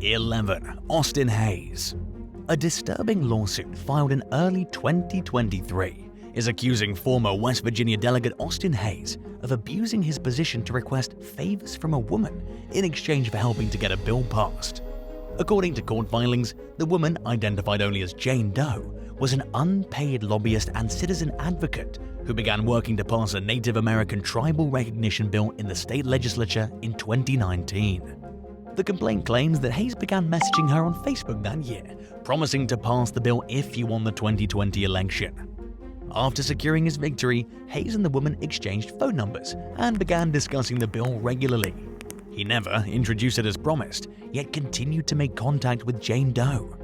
11. Austin Hayes. A disturbing lawsuit filed in early 2023 is accusing former West Virginia Delegate Austin Hayes of abusing his position to request favors from a woman in exchange for helping to get a bill passed. According to court filings, the woman, identified only as Jane Doe, was an unpaid lobbyist and citizen advocate who began working to pass a Native American tribal recognition bill in the state legislature in 2019. The complaint claims that Hayes began messaging her on Facebook that year, promising to pass the bill if he won the 2020 election. After securing his victory, Hayes and the woman exchanged phone numbers and began discussing the bill regularly. He never introduced it as promised, yet continued to make contact with Jane Doe.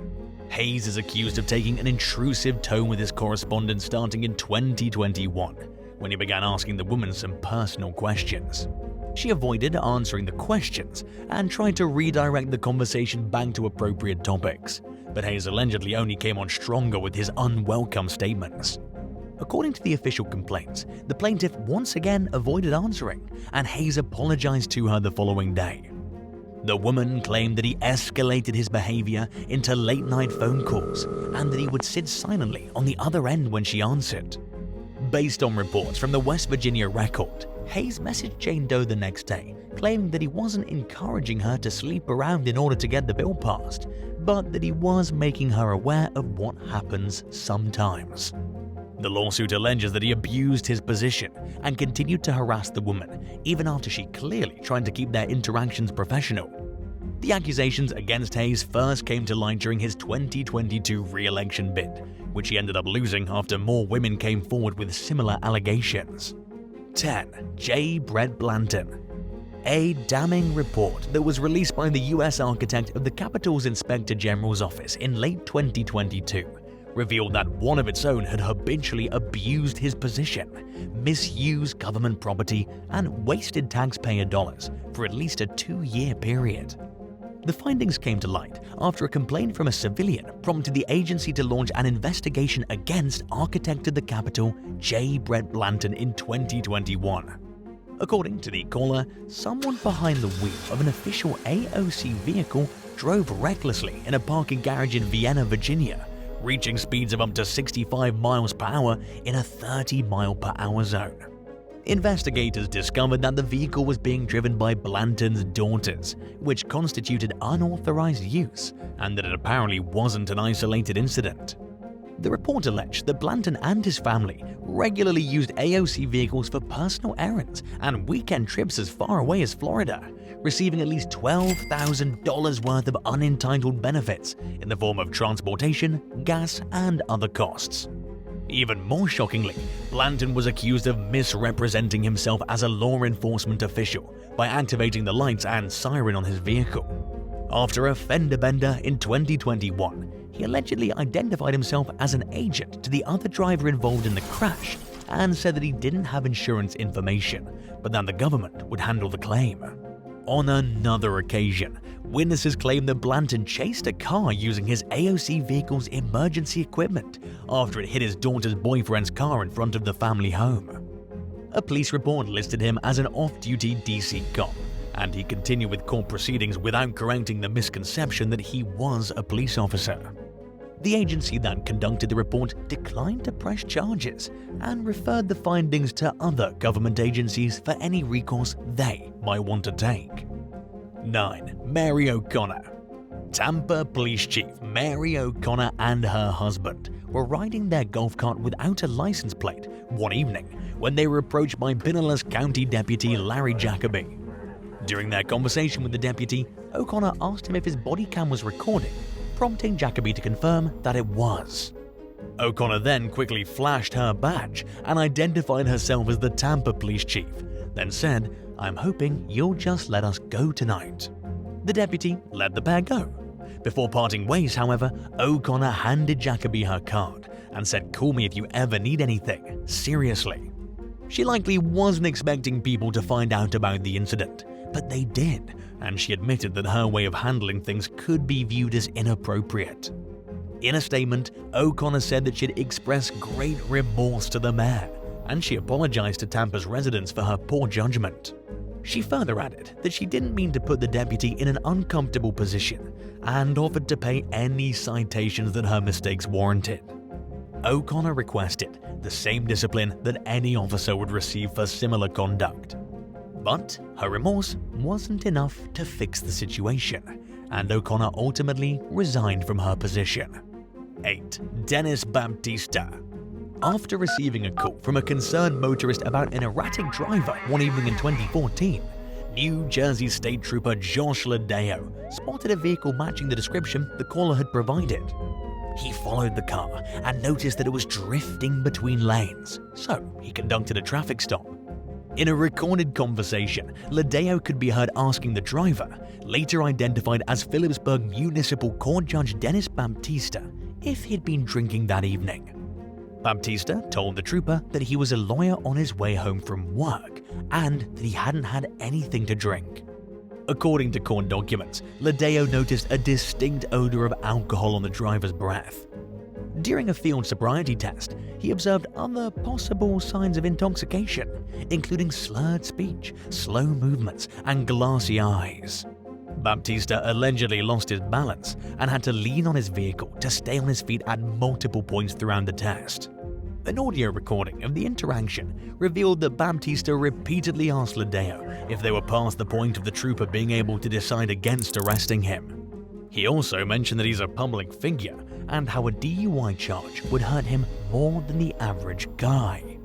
Hayes is accused of taking an intrusive tone with his correspondence starting in 2021, when he began asking the woman some personal questions. She avoided answering the questions and tried to redirect the conversation back to appropriate topics, but Hayes allegedly only came on stronger with his unwelcome statements. According to the official complaints, the plaintiff once again avoided answering, and Hayes apologized to her the following day. The woman claimed that he escalated his behavior into late-night phone calls and that he would sit silently on the other end when she answered. Based on reports from the West Virginia Record, Hayes messaged Jane Doe the next day, claiming that he wasn't encouraging her to sleep around in order to get the bill passed, but that he was making her aware of what happens sometimes. The lawsuit alleges that he abused his position and continued to harass the woman, even after she clearly tried to keep their interactions professional. The accusations against Hayes first came to light during his 2022 re-election bid, which he ended up losing after more women came forward with similar allegations. 10. J. Brett Blanton. A damning report that was released by the U.S. architect of the Capitol's Inspector General's office in late 2022 revealed that one of its own had habitually abused his position, misused government property, and wasted taxpayer dollars for at least a 2-year period. The findings came to light after a complaint from a civilian prompted the agency to launch an investigation against architect of the Capitol, J. Brett Blanton, in 2021. According to the caller, someone behind the wheel of an official AOC vehicle drove recklessly in a parking garage in Vienna, Virginia, reaching speeds of up to 65 miles per hour in a 30-mile-per-hour zone. Investigators discovered that the vehicle was being driven by Blanton's daughters, which constituted unauthorized use, and that it apparently wasn't an isolated incident. The report alleged that Blanton and his family regularly used AOC vehicles for personal errands and weekend trips as far away as Florida, receiving at least $12,000 worth of unentitled benefits in the form of transportation, gas, and other costs. Even more shockingly, Blanton was accused of misrepresenting himself as a law enforcement official by activating the lights and siren on his vehicle. After a fender bender in 2021, he allegedly identified himself as an agent to the other driver involved in the crash and said that he didn't have insurance information, but that the government would handle the claim. On another occasion, witnesses claimed that Blanton chased a car using his AOC vehicle's emergency equipment after it hit his daughter's boyfriend's car in front of the family home. A police report listed him as an off-duty DC cop, and he continued with court proceedings without correcting the misconception that he was a police officer. The agency that conducted the report declined to press charges and referred the findings to other government agencies for any recourse they might want to take. 9. Mary O'Connor. Tampa Police Chief Mary O'Connor and her husband were riding their golf cart without a license plate one evening when they were approached by Pinellas County Deputy Larry Jacoby. During their conversation with the deputy, O'Connor asked him if his body cam was recording, prompting Jacoby to confirm that it was. O'Connor then quickly flashed her badge and identified herself as the Tampa Police Chief, then said, "I'm hoping you'll just let us go tonight." The deputy let the pair go. Before parting ways, however, O'Connor handed Jacoby her card and said, "Call me if you ever need anything, seriously." She likely wasn't expecting people to find out about the incident, but they did, and she admitted that her way of handling things could be viewed as inappropriate. In a statement, O'Connor said that she'd expressed great remorse to the mayor, and she apologized to Tampa's residents for her poor judgment. She further added that she didn't mean to put the deputy in an uncomfortable position and offered to pay any citations that her mistakes warranted. O'Connor requested the same discipline that any officer would receive for similar conduct. But her remorse wasn't enough to fix the situation, and O'Connor ultimately resigned from her position. 8. Dennis Baptista. After receiving a call from a concerned motorist about an erratic driver one evening in 2014, New Jersey State Trooper Josh Ladeo spotted a vehicle matching the description the caller had provided. He followed the car and noticed that it was drifting between lanes, so he conducted a traffic stop. In a recorded conversation, Ladeo could be heard asking the driver, later identified as Phillipsburg Municipal Court Judge Dennis Baptista, if he'd been drinking that evening. Baptista told the trooper that he was a lawyer on his way home from work and that he hadn't had anything to drink. According to court documents, Ladeo noticed a distinct odor of alcohol on the driver's breath. During a field sobriety test, he observed other possible signs of intoxication, including slurred speech, slow movements, and glassy eyes. Baptista allegedly lost his balance and had to lean on his vehicle to stay on his feet at multiple points throughout the test. An audio recording of the interaction revealed that Baptista repeatedly asked Ladeo if they were past the point of the trooper being able to decide against arresting him. He also mentioned that he's a public figure and how a DUI charge would hurt him more than the average guy.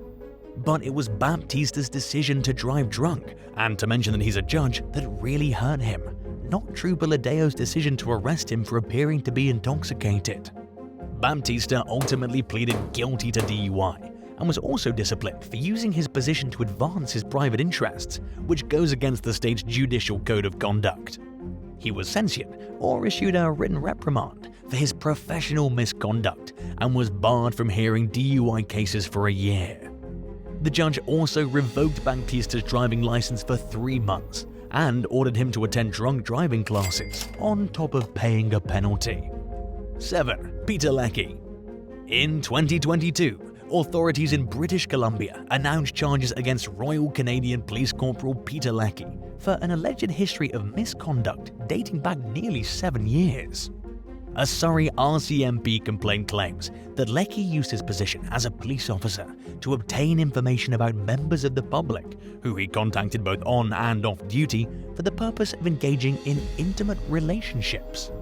But it was Baptista's decision to drive drunk and to mention that he's a judge that really hurt him, not Trooper Ladeo's decision to arrest him for appearing to be intoxicated. Baptista ultimately pleaded guilty to DUI and was also disciplined for using his position to advance his private interests, which goes against the state's judicial code of conduct. He was censured or issued a written reprimand for his professional misconduct and was barred from hearing DUI cases for a year. The judge also revoked Baptista's driving license for 3 months and ordered him to attend drunk driving classes on top of paying a penalty. 7. Peter Lackey. In 2022, authorities in British Columbia announced charges against Royal Canadian Police Corporal Peter Lackey for an alleged history of misconduct dating back nearly 7 years. A Surrey RCMP complaint claims that Lackey used his position as a police officer to obtain information about members of the public who he contacted both on and off duty for the purpose of engaging in intimate relationships.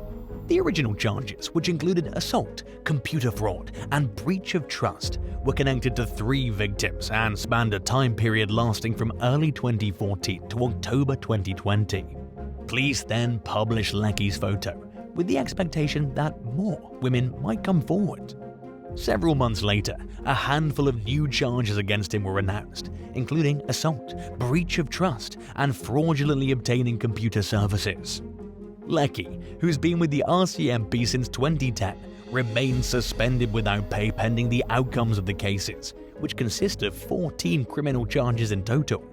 The original charges, which included assault, computer fraud, and breach of trust, were connected to 3 victims and spanned a time period lasting from early 2014 to October 2020. Police then published Lackey's photo, with the expectation that more women might come forward. Several months later, a handful of new charges against him were announced, including assault, breach of trust, and fraudulently obtaining computer services. Lackey, who's been with the RCMP since 2010, remains suspended without pay pending the outcomes of the cases, which consist of 14 criminal charges in total.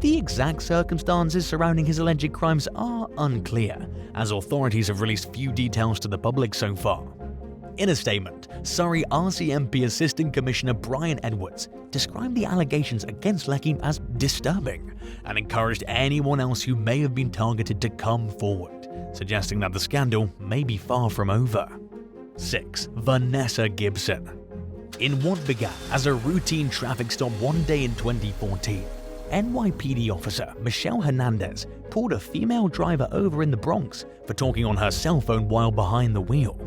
The exact circumstances surrounding his alleged crimes are unclear, as authorities have released few details to the public so far. In a statement, Surrey RCMP Assistant Commissioner Brian Edwards described the allegations against Lackey as disturbing and encouraged anyone else who may have been targeted to come forward, suggesting that the scandal may be far from over. 6. Vanessa Gibson. In what began as a routine traffic stop one day in 2014, NYPD officer Michelle Hernandez pulled a female driver over in the Bronx for talking on her cell phone while behind the wheel.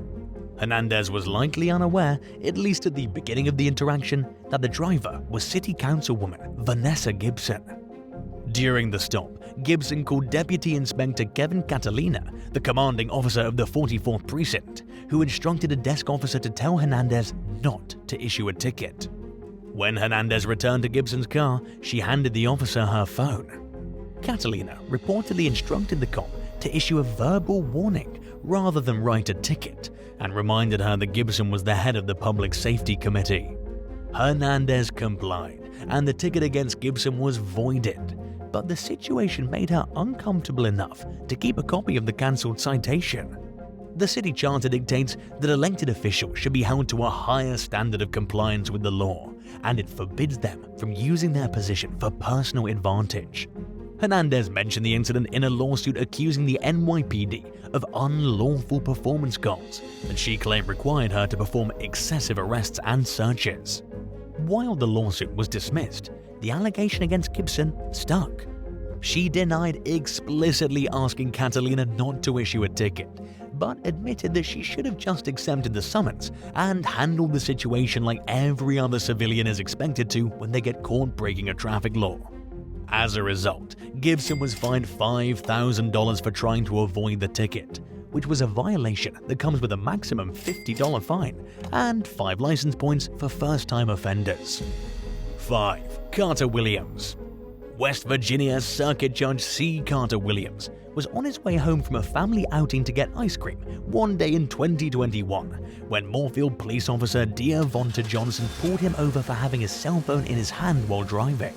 Hernandez was likely unaware, at least at the beginning of the interaction, that the driver was City Councilwoman Vanessa Gibson. During the stop, Gibson called Deputy Inspector Kevin Catalina, the commanding officer of the 44th Precinct, who instructed a desk officer to tell Hernandez not to issue a ticket. When Hernandez returned to Gibson's car, she handed the officer her phone. Catalina reportedly instructed the cop to issue a verbal warning rather than write a ticket, and reminded her that Gibson was the head of the Public Safety Committee. Hernandez complied, and the ticket against Gibson was voided, but the situation made her uncomfortable enough to keep a copy of the cancelled citation. The city charter dictates that elected officials should be held to a higher standard of compliance with the law, and it forbids them from using their position for personal advantage. Hernandez mentioned the incident in a lawsuit accusing the NYPD of unlawful performance goals that she claimed required her to perform excessive arrests and searches. While the lawsuit was dismissed, the allegation against Gibson stuck. She denied explicitly asking Catalina not to issue a ticket, but admitted that she should have just accepted the summons and handled the situation like every other civilian is expected to when they get caught breaking a traffic law. As a result, Gibson was fined $5,000 for trying to avoid the ticket, which was a violation that comes with a maximum $50 fine and 5 license points for first-time offenders. 5. Carter Williams. West Virginia Circuit Judge C. Carter Williams was on his way home from a family outing to get ice cream one day in 2021 when Moorefield police officer Devonta Johnson pulled him over for having his cell phone in his hand while driving.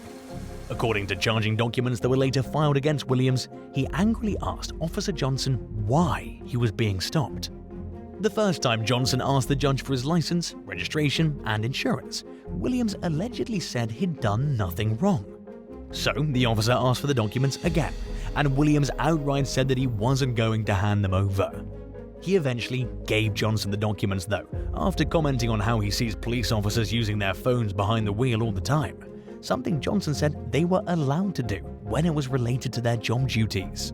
According to charging documents that were later filed against Williams, he angrily asked Officer Johnson why he was being stopped. The first time Johnson asked the judge for his license, registration, and insurance, Williams allegedly said he'd done nothing wrong. So the officer asked for the documents again, and Williams outright said that he wasn't going to hand them over. He eventually gave Johnson the documents though, after commenting on how he sees police officers using their phones behind the wheel all the time, something Johnson said they were allowed to do when it was related to their job duties.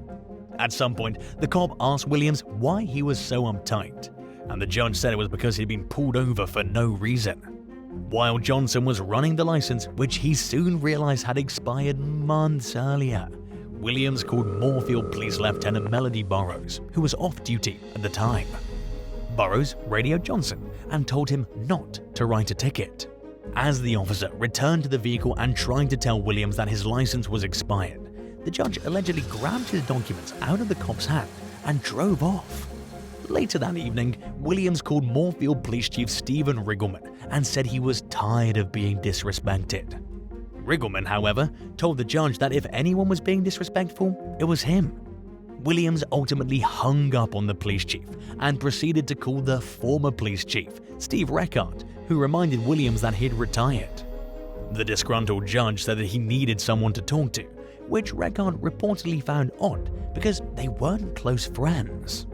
At some point, the cop asked Williams why he was so uptight, and the judge said it was because he'd been pulled over for no reason. While Johnson was running the license, which he soon realized had expired months earlier, Williams called Moorefield Police Lieutenant Melody Burrows, who was off duty at the time. Burrows radioed Johnson and told him not to write a ticket. As the officer returned to the vehicle and tried to tell Williams that his license was expired, the judge allegedly grabbed his documents out of the cop's hand and drove off. Later that evening, Williams called Moorefield Police Chief Stephen Riggleman and said he was tired of being disrespected. Riggleman, however, told the judge that if anyone was being disrespectful, it was him. Williams ultimately hung up on the police chief and proceeded to call the former police chief, Steve Reckard, who reminded Williams that he'd retired. The disgruntled judge said that he needed someone to talk to, which Reckard reportedly found odd because they weren't close friends.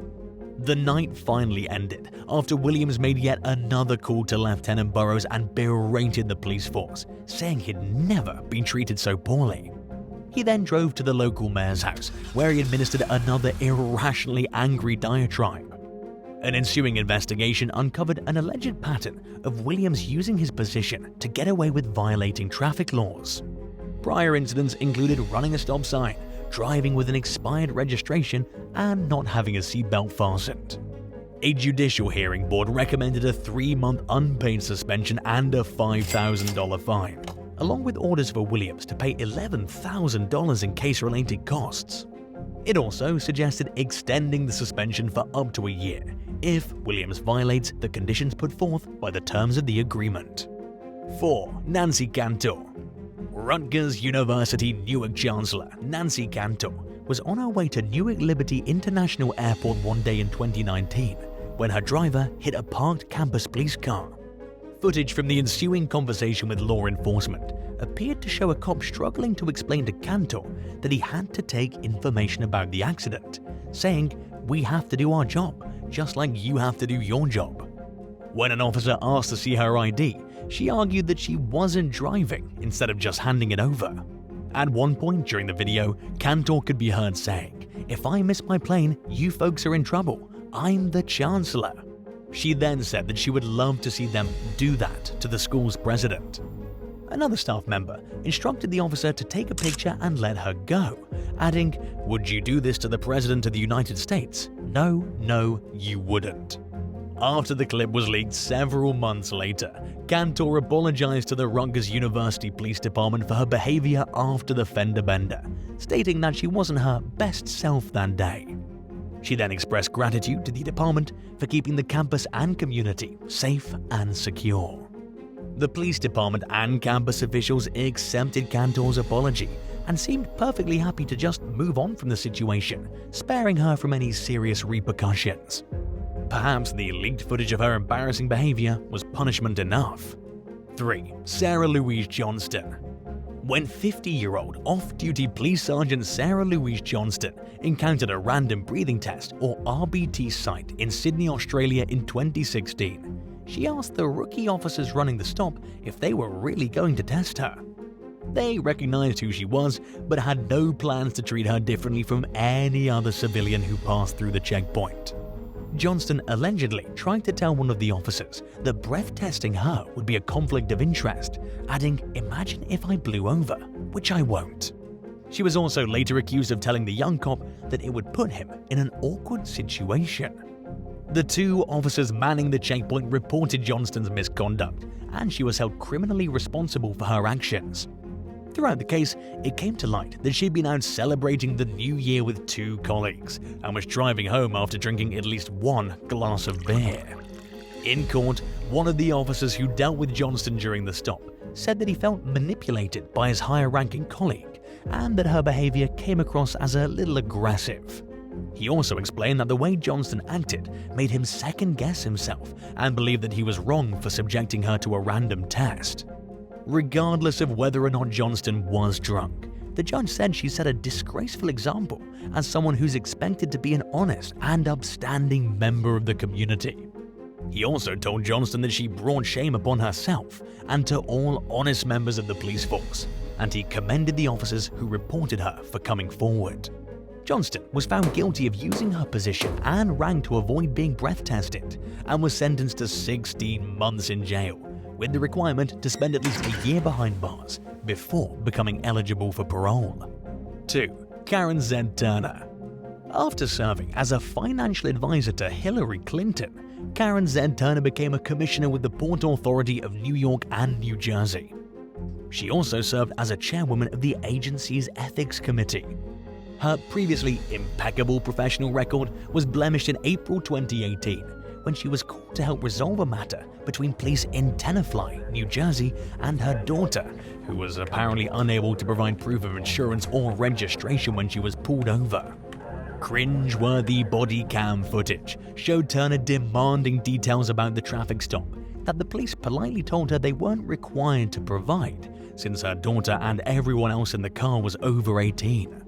The night finally ended after Williams made yet another call to Lieutenant Burrows and berated the police force, saying he'd never been treated so poorly. He then drove to the local mayor's house, where he administered another irrationally angry diatribe. An ensuing investigation uncovered an alleged pattern of Williams using his position to get away with violating traffic laws. Prior incidents included running a stop sign, driving with an expired registration, and not having a seatbelt fastened. A judicial hearing board recommended a 3-month unpaid suspension and a $5,000 fine, along with orders for Williams to pay $11,000 in case-related costs. It also suggested extending the suspension for up to a year if Williams violates the conditions put forth by the terms of the agreement. 4. Nancy Cantor. Rutgers University Newark Chancellor Nancy Cantor was on her way to Newark Liberty International Airport one day in 2019 when her driver hit a parked campus police car. Footage from the ensuing conversation with law enforcement appeared to show a cop struggling to explain to Cantor that he had to take information about the accident, saying, "We have to do our job, just like you have to do your job." When an officer asked to see her ID, she argued that she wasn't driving instead of just handing it over. At one point during the video, Cantor could be heard saying, "If I miss my plane, you folks are in trouble. I'm the chancellor." She then said that she would love to see them do that to the school's president. Another staff member instructed the officer to take a picture and let her go, adding, "Would you do this to the President of the United States? No, you wouldn't." After the clip was leaked several months later, Cantor apologized to the Rutgers University Police Department for her behavior after the fender bender, stating that she wasn't her best self that day. She then expressed gratitude to the department for keeping the campus and community safe and secure. The police department and campus officials accepted Cantor's apology and seemed perfectly happy to just move on from the situation, sparing her from any serious repercussions. Perhaps the leaked footage of her embarrassing behavior was punishment enough. 3. Sarah Louise Johnston. When 50-year-old off-duty police sergeant Sarah Louise Johnston encountered a random breathing test or RBT site in Sydney, Australia in 2016, she asked the rookie officers running the stop if they were really going to test her. They recognized who she was, but had no plans to treat her differently from any other civilian who passed through the checkpoint. Johnston allegedly tried to tell one of the officers that breath testing her would be a conflict of interest, adding, "Imagine if I blew over, which I won't." She was also later accused of telling the young cop that it would put him in an awkward situation. The two officers manning the checkpoint reported Johnston's misconduct, and she was held criminally responsible for her actions. Throughout the case, it came to light that she'd been out celebrating the new year with two colleagues and was driving home after drinking at least one glass of beer. In court, one of the officers who dealt with Johnston during the stop said that he felt manipulated by his higher-ranking colleague and that her behavior came across as a little aggressive. He also explained that the way Johnston acted made him second-guess himself and believed that he was wrong for subjecting her to a random test. Regardless of whether or not Johnston was drunk, the judge said she set a disgraceful example as someone who's expected to be an honest and upstanding member of the community. He also told Johnston that she brought shame upon herself and to all honest members of the police force, and he commended the officers who reported her for coming forward. Johnston was found guilty of using her position and rank to avoid being breath tested and was sentenced to 16 months in jail, with the requirement to spend at least a year behind bars before becoming eligible for parole. 2. Karen Z. Turner. After serving as a financial advisor to Hillary Clinton, Karen Z. Turner became a commissioner with the Port Authority of New York and New Jersey. She also served as a chairwoman of the agency's ethics committee. Her previously impeccable professional record was blemished in April 2018 when she was called to help resolve a matter between police in Tenafly, New Jersey, and her daughter, who was apparently unable to provide proof of insurance or registration when she was pulled over. Cringe-worthy body cam footage showed Turner demanding details about the traffic stop that the police politely told her they weren't required to provide, since her daughter and everyone else in the car was over 18.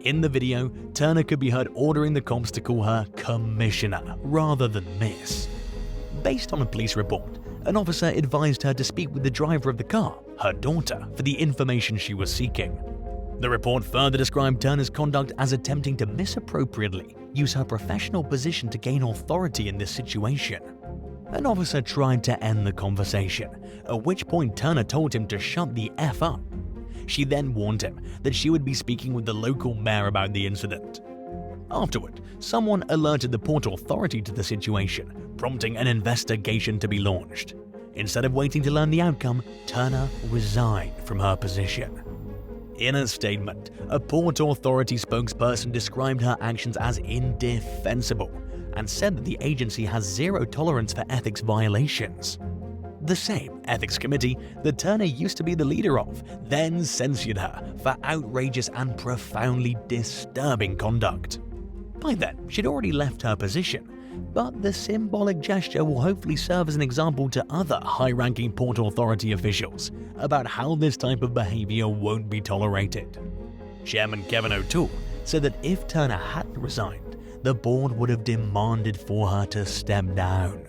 In the video, Turner could be heard ordering the cops to call her Commissioner rather than Miss. Based on a police report, an officer advised her to speak with the driver of the car, her daughter, for the information she was seeking. The report further described Turner's conduct as attempting to misappropriately use her professional position to gain authority in this situation. An officer tried to end the conversation, at which point Turner told him to shut the F up. She then warned him that she would be speaking with the local mayor about the incident. Afterward, someone alerted the Port Authority to the situation, prompting an investigation to be launched. Instead of waiting to learn the outcome, Turner resigned from her position. In a statement, a Port Authority spokesperson described her actions as indefensible and said that the agency has zero tolerance for ethics violations. The same ethics committee that Turner used to be the leader of then censured her for outrageous and profoundly disturbing conduct. By then, she'd already left her position, but the symbolic gesture will hopefully serve as an example to other high-ranking Port Authority officials about how this type of behavior won't be tolerated. Chairman Kevin O'Toole said that if Turner hadn't resigned, the board would have demanded for her to step down.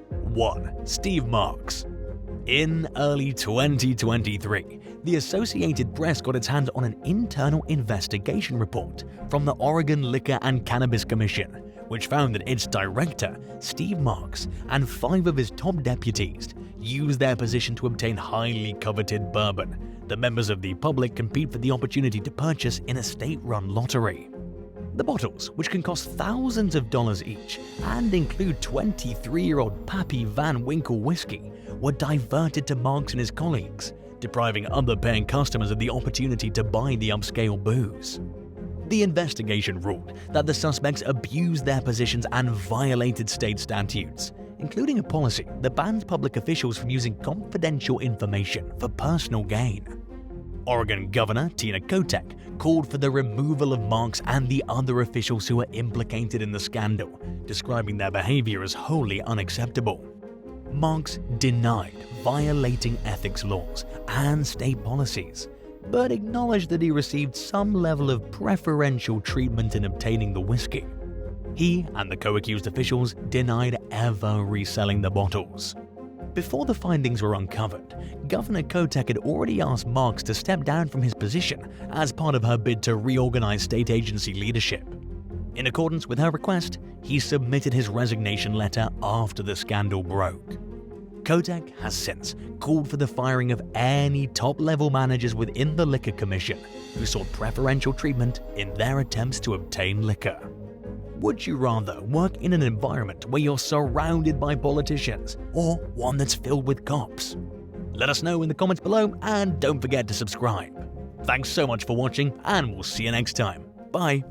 1. Steve Marks. In early 2023, the Associated Press got its hands on an internal investigation report from the Oregon Liquor and Cannabis Commission, which found that its director, Steve Marks, and 5 of his top deputies used their position to obtain highly coveted bourbon that members of the public compete for the opportunity to purchase in a state-run lottery. The bottles, which can cost thousands of dollars each and include 23-year-old Pappy Van Winkle whiskey, were diverted to Marks and his colleagues, depriving other paying customers of the opportunity to buy the upscale booze. The investigation ruled that the suspects abused their positions and violated state statutes, including a policy that bans public officials from using confidential information for personal gain. Oregon Governor Tina Kotek called for the removal of Marks and the other officials who were implicated in the scandal, describing their behavior as wholly unacceptable. Marks denied violating ethics laws and state policies, but acknowledged that he received some level of preferential treatment in obtaining the whiskey. He and the co-accused officials denied ever reselling the bottles. Before the findings were uncovered, Governor Kotek had already asked Marks to step down from his position as part of her bid to reorganize state agency leadership. In accordance with her request, he submitted his resignation letter after the scandal broke. Kotek has since called for the firing of any top-level managers within the Liquor Commission who sought preferential treatment in their attempts to obtain liquor. Would you rather work in an environment where you're surrounded by politicians or one that's filled with cops? Let us know in the comments below and don't forget to subscribe. Thanks so much for watching and we'll see you next time. Bye.